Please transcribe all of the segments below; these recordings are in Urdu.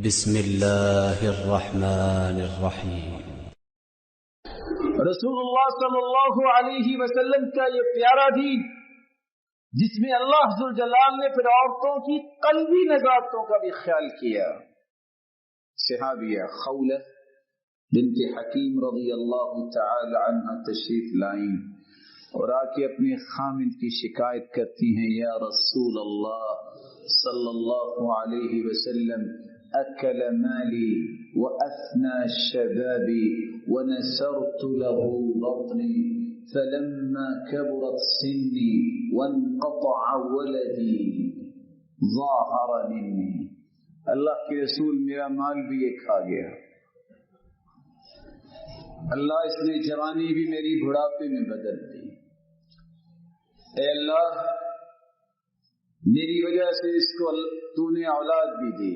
بسم اللہ الرحمن الرحیم۔ رسول اللہ صلی اللہ علیہ وسلم کا یہ پیارا دین جس میں اللہ ذوالجلال نے پھر عورتوں کی قلبی نزاکتوں کا بھی خیال کیا۔ صحابیہ خولہ بنت حکیم رضی اللہ تعالی عنہ تشریف لائیں اور آ کے اپنے خامد کی شکایت کرتی ہیں، یا رسول اللہ صلی اللہ علیہ وسلم اکل مالی وافنى شبابي ونسرت له بطني فلما كبرت سني وانقطع ولدي ظاهر مني۔ اللہ کے رسول میرا مال بھی یہ کھا گیا، اللہ اس نے جوانی بھی میری بڑھاپے میں بدل دی۔ اے اللہ میری وجہ سے اس کو تو نے اولاد بھی دی،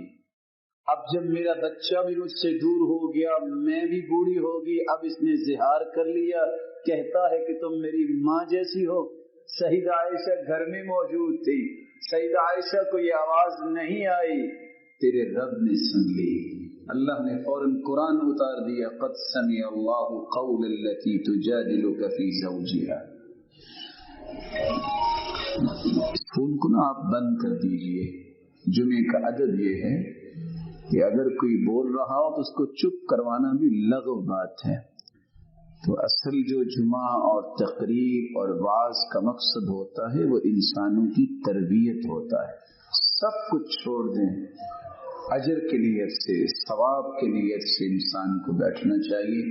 اب جب میرا بچہ بھی مجھ سے دور ہو گیا، میں بھی بوڑھی ہوگی، اب اس نے زہار کر لیا، کہتا ہے کہ تم میری ماں جیسی ہو۔ سیدہ عائشہ گھر میں موجود تھی، سیدہ عائشہ کو یہ آواز نہیں آئی، تیرے رب نے سن لی۔ اللہ نے فوراً قرآن اتار دیا، قد سمع اللہ قول التی تجادلک فی زوجہا۔ فون کو نا آپ بند کر دیجئے۔ جمعے کا ادب یہ ہے کہ اگر کوئی بول رہا ہو تو اس کو چپ کروانا بھی لغو بات ہے۔ تو اصل جو جمعہ اور تقریر اور وعظ کا مقصد ہوتا ہے وہ انسانوں کی تربیت ہوتا ہے۔ سب کچھ چھوڑ دیں، اجر کی نیت سے، ثواب کی نیت سے انسان کو بیٹھنا چاہیے۔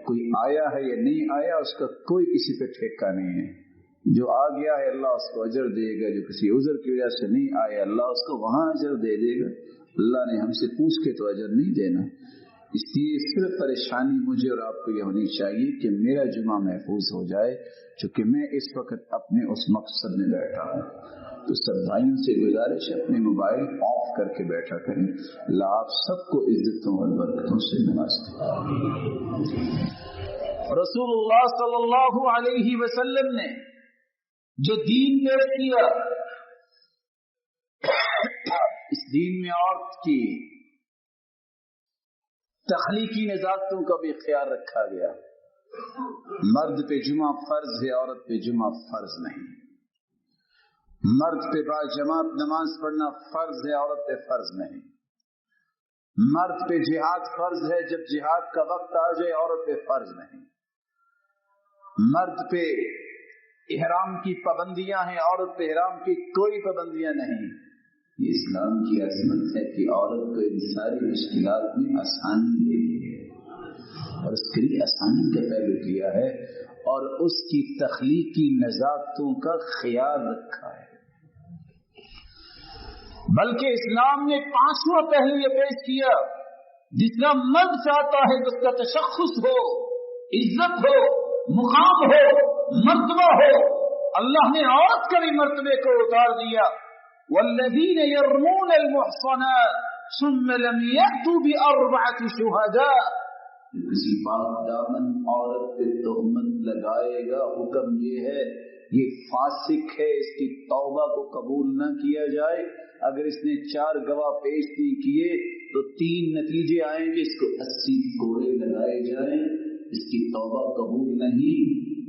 کوئی آیا ہے یا نہیں آیا اس کا کوئی کسی پہ ٹھیکہ نہیں ہے۔ جو آ گیا ہے اللہ اس کو اجر دے گا، جو کسی عذر کی وجہ سے نہیں آیا اللہ اس کو وہاں اجر دے دے گا۔ اللہ نے ہم سے پوچھ کے تو اجر نہیں دینا۔ اس لیے صرف پریشانی مجھے اور آپ کو یہ ہونی چاہیے کہ میرا جمعہ محفوظ ہو جائے، چونکہ میں اس وقت اپنے اس مقصد میں بیٹھا ہوں۔ تو سب بھائیوں سے گزارش ہے اپنے موبائل آف کر کے بیٹھا کریں۔ اللہ آپ سب کو عزتوں اور برکتوں سے نوازے۔ رسول اللہ صلی اللہ علیہ وسلم نے جو دین پیش کیا، اس دین میں عورت کی تخلیقی نزاکتوں کا بھی خیال رکھا گیا۔ مرد پہ جمعہ فرض ہے، عورت پہ جمعہ فرض نہیں۔ مرد پہ باجماعت نماز پڑھنا فرض ہے، عورت پہ فرض نہیں۔ مرد پہ جہاد فرض ہے، جب جہاد کا وقت آ جائے عورت پہ فرض نہیں۔ مرد پہ احرام کی پابندیاں ہیں، عورت پہ احرام کی کوئی پابندیاں نہیں۔ یہ اسلام کی عظمت ہے کہ عورت کو ان ساری مشکلات میں آسانی دے دی ہے اور اس کے لیے آسانی کا پہلو کیا ہے اور اس کی تخلیقی نزاکتوں کا خیال رکھا ہے۔ بلکہ اسلام نے پانچواں پہلو یہ پیش کیا، جتنا مرد چاہتا ہے کہ اس کا تشخص ہو، عزت ہو، مقام ہو، مرتبہ ہو، اللہ نے عورت کے بھی مرتبے کو اتار دیا۔ والذین یرمون المحصنات ثم لم یأتوا بأربعة شہداء۔ کسی پاک دامن عورت پہ تہمت لگائے گا، حکم یہ ہے یہ فاسق ہے، اس کی توبہ کو قبول نہ کیا جائے۔ اگر اس نے 4 گواہ پیش نہیں کیے تو 3 نتیجے آئیں گے، اس کو 80 کوڑے لگائے جائیں، اس کی توبہ قبول نہیں،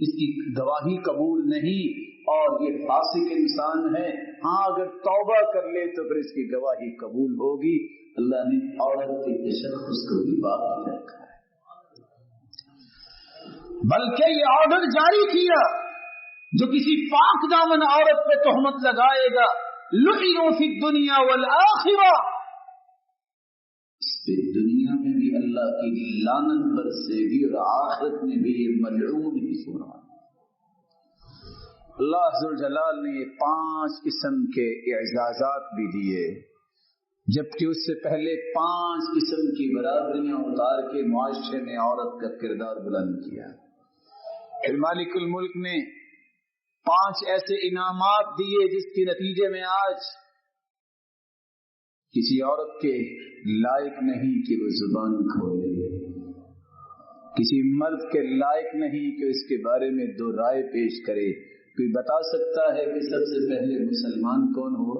اس کی گواہی قبول نہیں اور یہ فاسق انسان ہے۔ ہاں اگر توبہ کر لے تو پھر اس کی گواہی قبول ہوگی۔ اللہ نے عورت کے تشخص کو بھی باقی رکھا ہے، بلکہ یہ آرڈر جاری کیا جو کسی پاک دامن عورت پہ تہمت لگائے گا لعنوا فی الدنیا والآخرہ، اس پہ دنیا میں بھی اللہ کی لعنت برسے گی اور آخرت میں بھی یہ ملعون ہی ہوگا۔ اللہ ذوالجلال نے یہ 5 قسم کے اعزازات بھی دیے، جبکہ اس سے پہلے 5 قسم کی برابریاں اتار کے معاشرے میں عورت کا کردار بلند کیا۔ پھر مالک الملک نے 5 ایسے انعامات دیے جس کے نتیجے میں آج کسی عورت کے لائق نہیں کہ وہ زبان کھولے، کسی مرد کے لائق نہیں کہ اس کے بارے میں 2 رائے پیش کرے۔ کوئی بتا سکتا ہے کہ سب سے پہلے مسلمان کون ہوا؟